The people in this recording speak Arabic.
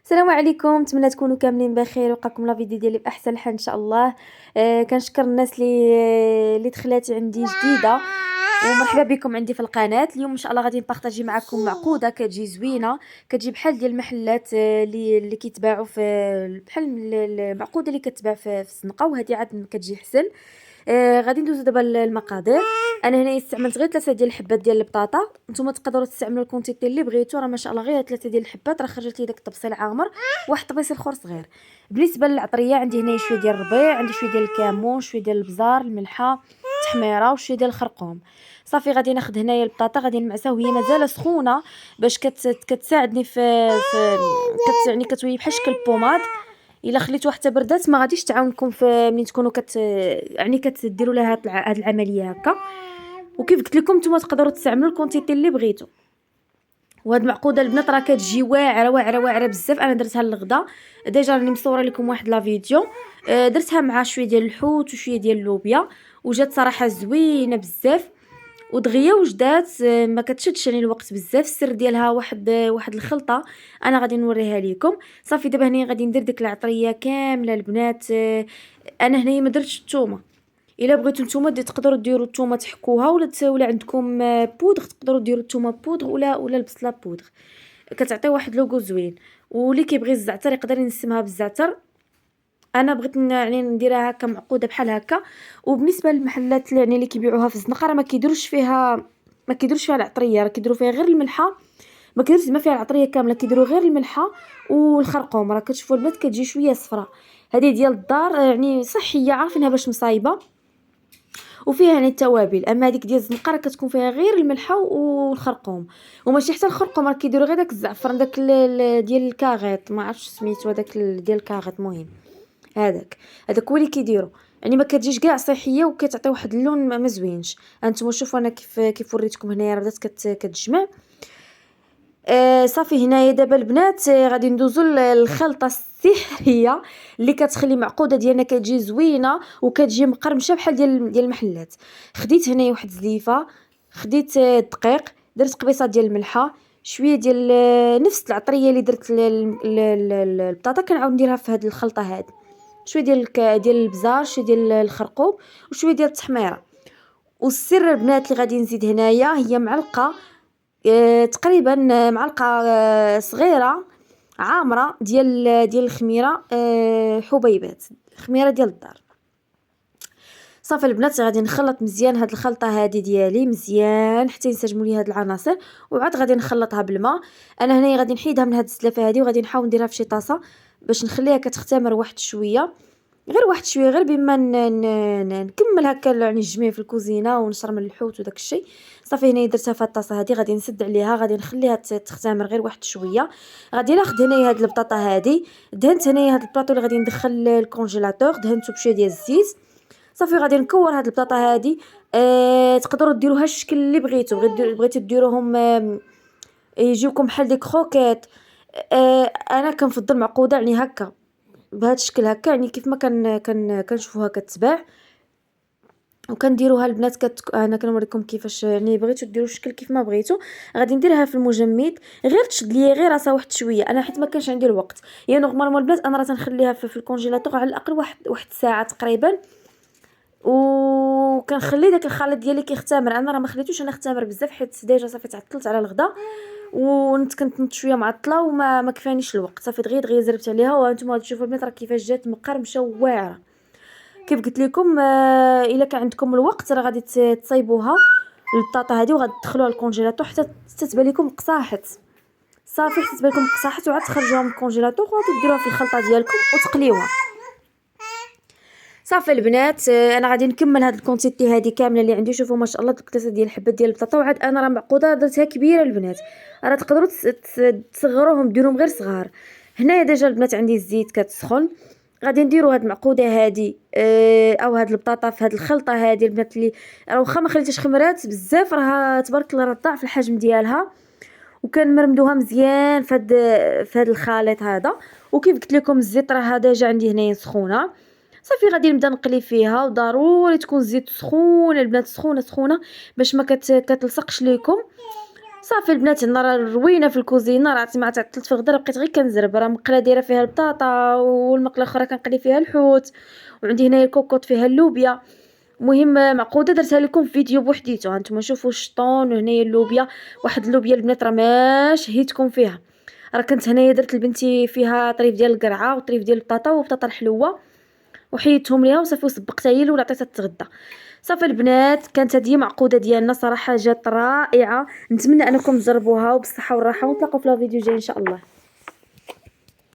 السلام عليكم، نتمنى تكونوا كاملين بخير وقاكم لا فيديو ديالي باحسن حال ان شاء الله. كنشكر الناس اللي دخلات عندي جديده، ومرحبا بكم عندي في القناه. اليوم ان شاء الله غادي نبارطاجي معكم معقوده كتجي زوينه، كتجي بحال ديال المحلات اللي كيتباعوا في بحال المعقوده اللي كتباع في الزنقه، وهذه عاد كتجي حسن. غادي ندوزو دابا للمقادير. انا هنا استعملت غير 3 ديال الحبات ديال البطاطا، نتوما تقدروا تستعملوا الكونتيتي اللي بغيتو، راه ما شاء الله غير 3 ديال الحبات راه خرجت لي داك الطبسيل عامر، واحد الطبيس الاخر صغير. بالنسبه للعطريه عندي هنا شويه ديال الربيع، عندي شويه ديال الكمون، شويه ديال البزار، الملحه، التحميره وشويه ديال الخرقوم. صافي غادي ناخذ هنايا البطاطا، غادي نمعسها وهي مازال سخونه باش كتساعدني يعني كتولي بحال شكل بوماد. الا خليتوها حتى بردات ما غاديش تعاونكم في ملي تكونوا يعني كتديروا لها هاد العمليه هكا. وكيف قلت لكم نتوما تقدروا تستعملوا الكونتيتي اللي بغيتو. وهاد المعقوده البنات راه كتجي واعره واعره واعره بزاف. انا درتها للغدا ديجا، راني مصوره لكم واحد لا فيديو. درتها مع شويه ديال الحوت وشويه ديال اللوبيا، وجات صراحه زوينه بزاف ودغيا وجدات. ما كتشدش يعني الوقت بزاف. السر ديالها واحد الخلطه انا غادي نوريها لكم. صافي دابا هني غادي ندير ديك العطريه كامله البنات. انا هنايا ما درتش الثومه. الا بغيتو نتوما تقدروا ديروا الثومه تحكوها، ولا عندكم بودغ تقدروا ديروا الثومه بودغ ولا البصله بودغ، كتعطي واحد لوغو زوين. واللي كيبغي الزعتر يقدر ينسمها بالزعتر. انا بغيت يعني نديرها هكا معقوده بحال هكا. وبالنسبه للمحلات يعني اللي كيبيعوها في الزنقه راه ما كيديروش فيها العطريه، راه كيديروا فيها غير الملحه. ما كيديروش زعما فيها العطريه كامله، كيديروا غير الملحه والخرقوم. راه كتشوفوا البنات كتجي شويه صفراء. هذه ديال الدار يعني صحيه، عارفينها باش مصايبه وفيها يعني التوابل. اما هذيك ديال الزنقه راه كتكون فيها غير الملحه والخرقوم. وماشي حتى الخرقوم، راه كيديروا غير داك الزعفران داك ديال الكاغيط، ما عرفتش سميتو هذاك ديال الكاغيط. مهم هذاك هو اللي كيديروا. يعني ما كتجيش كاع صحيه وكتعطي واحد اللون ما زوينش. هانتوما شوفوا انا كيف وريتكم هنايا بدات كتجمع. صافي هنايا دابا البنات غادي ندوزو للخلطه السحريه اللي كتخلي معقوده ديالنا كتجي زوينه وكتجي مقرمشه بحال ديال المحلات. خديت هنايا واحد الزليفه، خديت الدقيق، درت قبيصه ديال الملحه، شويه ديال نفس العطريه اللي درت البطاطا كنعاود نديرها في هذه الخلطه هذه. شويه ديال البزار، شويه ديال الخرقوم، وشويه ديال التحميره. والسر البنات اللي غادي نزيد هنايا هي معلقه، تقريبا معلقه صغيره عامره ديال الخميره، حبيبات الخميره ديال الدار. صافي البنات غادي نخلط مزيان هاد الخلطه هادي ديالي مزيان حتى ينسجموا لي هاد العناصر، وعاد غادي نخلطها بالماء. انا هنايا غادي نحيدها من هاد الزلافه هادي وغادي نحاول نديرها في شي طاسه باش نخليها كتختمر واحد شويه، غير بما نكمل هكا يعني الجميع في الكوزينه ونشرم الحوت وداك الشيء. صافي هنا درتها في الطاسه هذه، غادي نسد عليها، غادي نخليها تختمر غير واحد شويه. غادي ناخذ هنايا هاد البطاطا هذه، دهنت هنايا هاد البلاطو اللي غادي ندخل الكونجيلاتور، دهنته بشويه ديال الزيت. صافي غادي نكور هاد البطاطا هذه. تقدروا ديروها الشكل اللي بغيتو، بغيتو ديروهم يجيوكم بحال دي كروكيت. انا كنفضل معقوده يعني هكا بهذا الشكل هكا، يعني كيف ما كنشوفوها كتباع وكنديروها البنات. انا كنوريكم كيفاش يعني بغيتو ديروا الشكل كيف ما بغيتو. غادي نديرها في المجمد، غير تشد ليا غير راسها واحد شويه، انا حيت ما كانش عندي الوقت. هي نورمالمون البنات انا راه تنخليها في الكونجيلاتور على الاقل واحد ساعه تقريبا، وكنخلي داك الخليط ديالي كيختمر. انا راه ما خليتوش انا اختمر بزاف حيت ديجا صافي تعطلت على الغدا، كنت شويه معطله وما كفانيش الوقت. صافي دغيا زربت عليها، وانتم غادي تشوفوا البنات راه كيفاش جات مقرمشه واعره. كيف قلت لكم الا كان عندكم الوقت راه غادي تصايبوها البطاطا هذه وغادي تدخلوها للكونجيلاتور حتى تتبان لكم قصاحت. صافي حتى تبان لكم قصاحت وعاد تخرجوها من الكونجيلاتور وغادي ديروها في الخلطه ديالكم وتقليوها. صافي البنات انا غادي نكمل هاد الكونتيتي هذه كامله اللي عندي. شوفوا ما شاء الله 3 ديال الحبات ديال البطاطا. وعاد انا راه معقوده درتها كبيره البنات، راه تقدروا تصغروهم ديروهم غير صغار. هنايا ديجا البنات عندي الزيت كتسخن، غادي نديروا هاد المعقوده هذه او هاد البطاطا في هاد الخلطه هذه البنات، اللي راه واخا ما خليتهاش خمرات بزاف راه تبارك الله راه ضاعف الحجم ديالها. وكنمرمدوها مزيان في هاد الخليط هذا. وكيف قلت لكم الزيت راه ديجا عندي هنايا سخونه. صافي غادي نبدا نقلي فيها، وضروري تكون الزيت سخونه البنات، سخونه باش ما كتلصقش ليكم. صافي البنات هنا راه روينه في الكوزينه، راه ما تعطلت في الغدا، بقيت غير كنزرب. راه مقله دايره فيها البطاطا، والمقله الاخرى كنقلي فيها الحوت، وعندي هنايا الكوكوط فيها اللوبيا. المهم معقوده درتها لكم في فيديو بوحديتو. هانتوما شوفوا الشطون وهنايا اللوبيا، واحد اللوبيا البنات راه ما شهيتكم فيها. راه كنت هنايا درت لبنتي فيها طريف ديال القرعه وطريف ديال البطاطا وبطاطا الحلوه، وحيدتهم ليها وصافي وسبقتها هي الاولى عطيتها تتغدى. صافي البنات كانت هذه معقوده ديالنا، صراحه جات رائعه. نتمنى انكم تجربوها وبالصحه والراحه، ونتلاقاو في لا فيديو جاي ان شاء الله.